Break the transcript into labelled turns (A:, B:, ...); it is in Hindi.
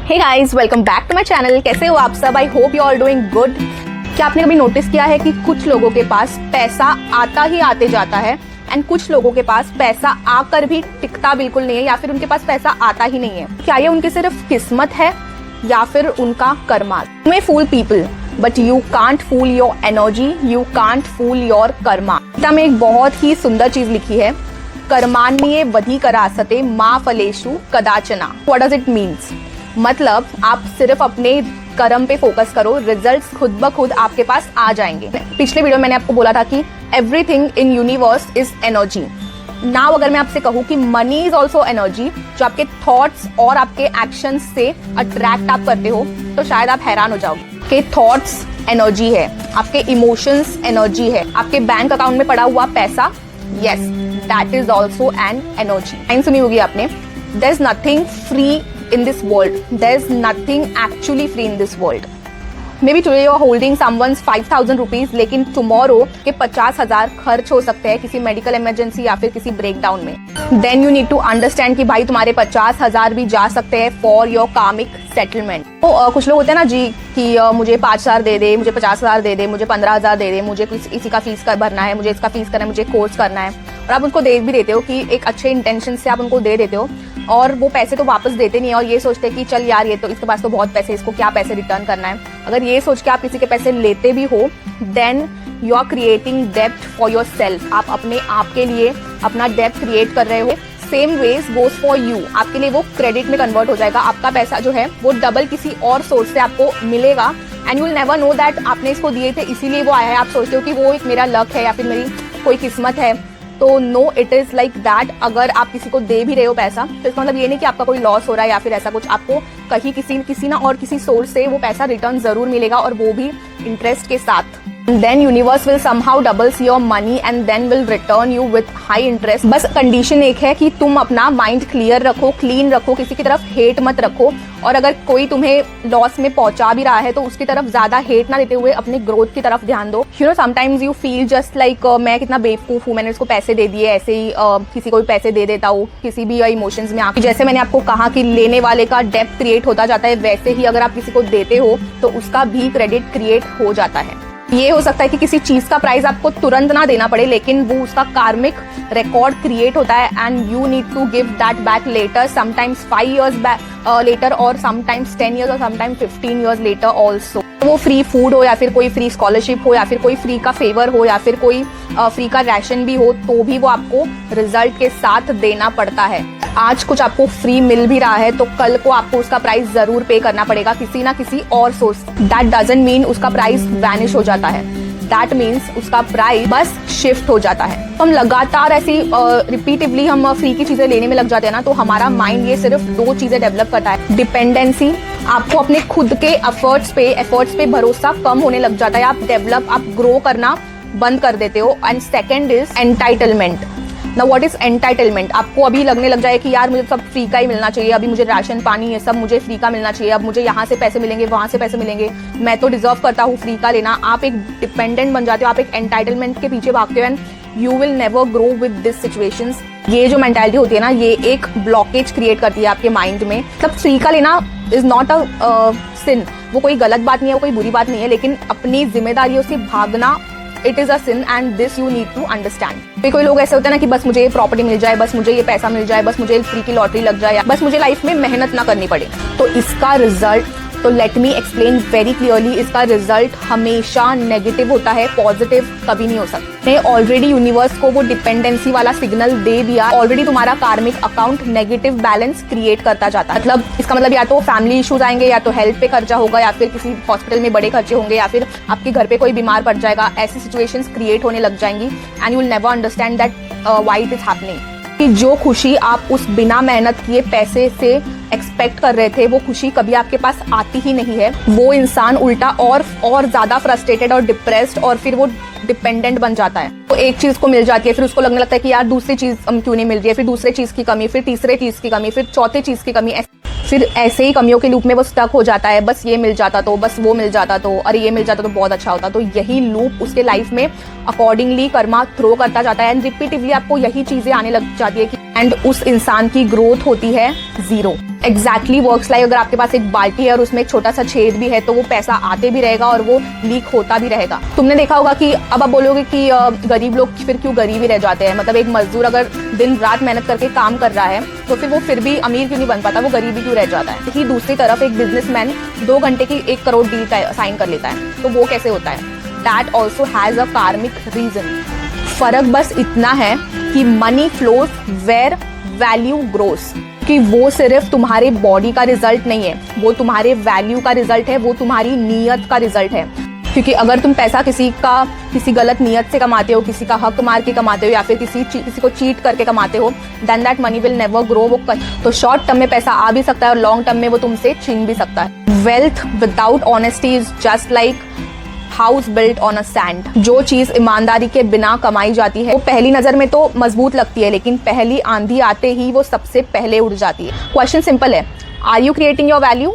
A: Hey guys, welcome back to my channel. कैसे हो आप सब? I hope you all doing good. क्या आपने कभी नोटिस किया है कि कुछ लोगों के पास पैसा आता ही आते जाता है एंड कुछ लोगों के पास पैसा आकर भी टिकता बिल्कुल नहीं है, या फिर उनके पास पैसा आता ही नहीं है? क्या ये उनकी सिर्फ किस्मत है या फिर उनका karma? You may fool people but you can't fool your energy, you can't fool your karma. Gita में एक बहुत ही सुंदर चीज लिखी है, कर्माण्ये वधिकरासते मा फलेषु कदाचना। What does it means? मतलब आप सिर्फ अपने कर्म पे फोकस करो, रिजल्ट्स खुद ब खुद आपके पास आ जाएंगे। पिछले वीडियो में मैंने आपको बोला था कि everything in universe is energy. Now अगर मैं आपसे कहूँ कि मनी इज ऑल्सो एनर्जी, जो आपके थॉट्स और आपके एक्शंस से अट्रैक्ट आप करते हो, तो शायद आप हैरान हो जाओगे कि थॉट्स एनर्जी है, आपके इमोशंस एनर्जी है, आपके बैंक अकाउंट में पड़ा हुआ पैसा, yes that is also an energy. Line सुनी होगी आपने, there is nothing free in this world, there's nothing actually free in this world. Maybe today you are holding someone's 5,000 rupees, लेकिन tomorrow के 50,000 खर्च हो सकते हैं किसी मेडिकल इमरजेंसी या फिर किसी ब्रेकडाउन में। Then you need to understand कि भाई तुम्हारे 50,000 भी जा सकते हैं for your karmic settlement। तो कुछ लोग होते हैं ना जी कि मुझे 5,000 दे दे, मुझे 50,000 दे दे, मुझे 15,000 दे दे, मुझे इसी का फीस भरना है, मुझे इसका फीस करना है, मुझे कोर्स करना है, और आप उनको दे भी देते हो कि एक अच्छे इंटेंशन से आप उनको दे देते हो, और वो पैसे तो वापस देते नहीं है और ये सोचते हैं कि चल यार ये तो इसके पास तो बहुत पैसे, इसको क्या पैसे रिटर्न करना है। अगर ये सोच के आप किसी के पैसे लेते भी हो, देन यू आर क्रिएटिंग डेप्ट फॉर योर सेल्फ। आप अपने आप के लिए अपना डेप्ट क्रिएट कर रहे हो। Same ways goes for you, आपके लिए वो क्रेडिट में कन्वर्ट हो जाएगा। आपका पैसा जो है वो डबल किसी और सोर्स से आपको मिलेगा and you will never know that आपने इसको दिए थे इसीलिए वो आया है। आप सोचते हो कि वो एक मेरा लक है या फिर मेरी कोई किस्मत है, तो no it is like that. अगर आप किसी को दे भी रहे हो पैसा, तो इसका मतलब ये नहीं कि आपका कोई लॉस हो रहा है या फिर ऐसा कुछ। आपको कहीं किसी ना और किसी सोर्स से वो पैसा रिटर्न जरूर मिलेगा, और वो भी इंटरेस्ट के साथ। Then universe will somehow doubles your money and then will return you with high interest। बस कंडीशन एक है कि तुम अपना माइंड क्लियर रखो, क्लीन रखो, किसी की तरफ हेट मत रखो, और अगर कोई तुम्हें लॉस में पहुंचा भी रहा है तो उसकी तरफ ज्यादा हेट ना देते हुए अपने ग्रोथ की तरफ ध्यान दो। You know sometimes you feel just like मैं कितना बेवकूफ हूँ, मैंने उसको पैसे दे दिए, ऐसे ही किसी को भी पैसे दे देता हूँ किसी भी इमोशंस में आके। जैसे मैंने आपको कहा कि लेने वाले का डेप्थ क्रिएट होता जाता है, वैसे ही अगर आप किसी को देते हो तो उसका भी क्रेडिट क्रिएट हो जाता है। ये हो सकता है कि किसी चीज का प्राइस आपको तुरंत ना देना पड़े, लेकिन वो उसका कार्मिक रिकॉर्ड क्रिएट होता है and you need to give that back later, sometimes 5 years later, और समटाइम्स 10 years और समटाइम्स 15 years लेटर ऑल्सो। वो फ्री फूड हो या फिर कोई फ्री स्कॉलरशिप हो या फिर कोई फ्री का फेवर हो या फिर कोई फ्री का राशन भी हो, तो भी वो आपको रिजल्ट के साथ देना पड़ता है। आज कुछ आपको फ्री मिल भी रहा है तो कल को आपको उसका प्राइस जरूर पे करना पड़ेगा किसी ना किसी और सोर्स। दैट डजंट मीन उसका प्राइस वैनिश हो जाता है, दैट मीन्स उसका प्राइस बस शिफ्ट हो जाता है। तो हम लगातार ऐसी रिपीटिवली हम फ्री की चीजें लेने में लग जाते हैं ना, तो हमारा माइंड ये सिर्फ 2 चीजें डेवलप करता है। डिपेंडेंसी, आपको अपने खुद के एफर्ट्स पे भरोसा कम होने लग जाता है, आप ग्रो करना बंद कर देते हो। And second is entitlement. Now what is entitlement? आपको अभी लगने लग जाए कि यार मुझे सब फ्री का ही मिलना चाहिए, अभी मुझे राशन पानी ये सब मुझे फ्री का मिलना चाहिए, अब मुझे यहाँ से पैसे मिलेंगे, वहां से पैसे मिलेंगे, मैं तो डिजर्व करता हूँ फ्री का लेना। आप एक डिपेंडेंट बन जाते हो, आप एक एंटाइटलमेंट के पीछे भागते हो and you will never grow with this situations. ये जो मेंटालिटी होती है ना, ये एक ब्लॉकेज क्रिएट करती है आपके माइंड में। मतलब फ्री का लेना इज नॉट अ सिन, वो कोई गलत बात नहीं है, वो कोई बुरी बात नहीं है, लेकिन अपनी जिम्मेदारियों से भागना it is a sin and this you need to understand. कोई लोग ऐसे होते हैं ना कि बस मुझे ये प्रॉपर्टी मिल जाए, बस मुझे ये पैसा मिल जाए, बस मुझे फ्री की लॉटरी लग जाए, बस मुझे लाइफ में मेहनत ना करनी पड़े। तो इसका रिजल्ट, तो let me explain very clearly, इसका रिजल्ट हमेशा नेगेटिव होता है, पॉजिटिव कभी नहीं हो सकता। ने ऑलरेडी यूनिवर्स को वो डिपेंडेंसी वाला सिग्नल दे दिया, ऑलरेडी तुम्हारा कार्मिक अकाउंट नेगेटिव बैलेंस क्रिएट करता जाता है। मतलब इसका मतलब या तो फैमिली इश्यूज आएंगे, या तो हेल्थ पे खर्चा होगा, या फिर किसी हॉस्पिटल में बड़े खर्चे होंगे, या फिर आपके घर पे कोई बीमार पड़ जाएगा। ऐसी सिचुएशंस क्रिएट होने लग जाएंगी and you will never understand that why it is happening. कि जो खुशी आप उस बिना मेहनत किए पैसे से एक्सपेक्ट कर रहे थे, वो खुशी कभी आपके पास आती ही नहीं है। वो इंसान उल्टा और ज्यादा फ्रस्ट्रेटेड और डिप्रेस्ड, और फिर वो डिपेंडेंट बन जाता है। तो एक चीज को मिल जाती है, फिर उसको लगने लगता है कि यार दूसरी चीज क्यों नहीं मिल रही है, फिर दूसरे चीज की कमी, फिर तीसरे चीज की कमी, फिर चौथे चीज की कमी, फिर ऐसे ही कमियों के लूप में वो स्टक हो जाता है। बस ये मिल जाता तो, बस वो मिल जाता तो, अरे ये मिल जाता तो बहुत अच्छा होता। तो यही लूप उसके लाइफ में अकॉर्डिंगली कर्मा थ्रो करता जाता है एंड रिपीटिवली आपको यही चीजें आने लग जाती है एंड उस इंसान की ग्रोथ होती है 0। एग्जैक्टली वर्क्स लाइक अगर आपके पास एक बाल्टी है और उसमें एक छोटा सा छेद भी है तो वो पैसा आते भी रहेगा और वो लीक होता भी रहेगा। तुमने देखा होगा कि अब आप बोलोगे कि गरीब लोग फिर क्यों गरीब ही रह जाते हैं, मतलब एक मजदूर अगर दिन रात मेहनत करके काम कर रहा है तो फिर भी अमीर क्यों नहीं बन पाता, वो गरीब ही क्यों रह जाता है। ही दूसरी तरफ एक बिजनेसमैन 2 घंटे की 1 करोड़ डील साइन कर लेता है, तो वो कैसे होता है? दैट ऑल्सो हैज अ कार्मिक रीजन। फर्क बस इतना है कि money flows where value grows, कि वो सिर्फ तुम्हारे बॉडी का रिजल्ट नहीं है, वो तुम्हारे वैल्यू का रिजल्ट है, वो तुम्हारी नीयत का रिजल्ट है। क्योंकि अगर तुम पैसा किसी गलत नीयत से कमाते हो, किसी का हक मार के कमाते हो या फिर किसी को चीट करके कमाते हो, then that money will never grow. तो शॉर्ट टर्म में पैसा आ भी सकता है और लॉन्ग टर्म में वो तुमसे छीन भी सकता है। Wealth without honesty is just like house built on a sand. जो चीज ईमानदारी के बिना कमाई जाती है वो पहली नजर में तो मजबूत लगती है, लेकिन पहली आंधी आते ही वो सबसे पहले उड़ जाती है। क्वेश्चन सिंपल है, are you creating your value?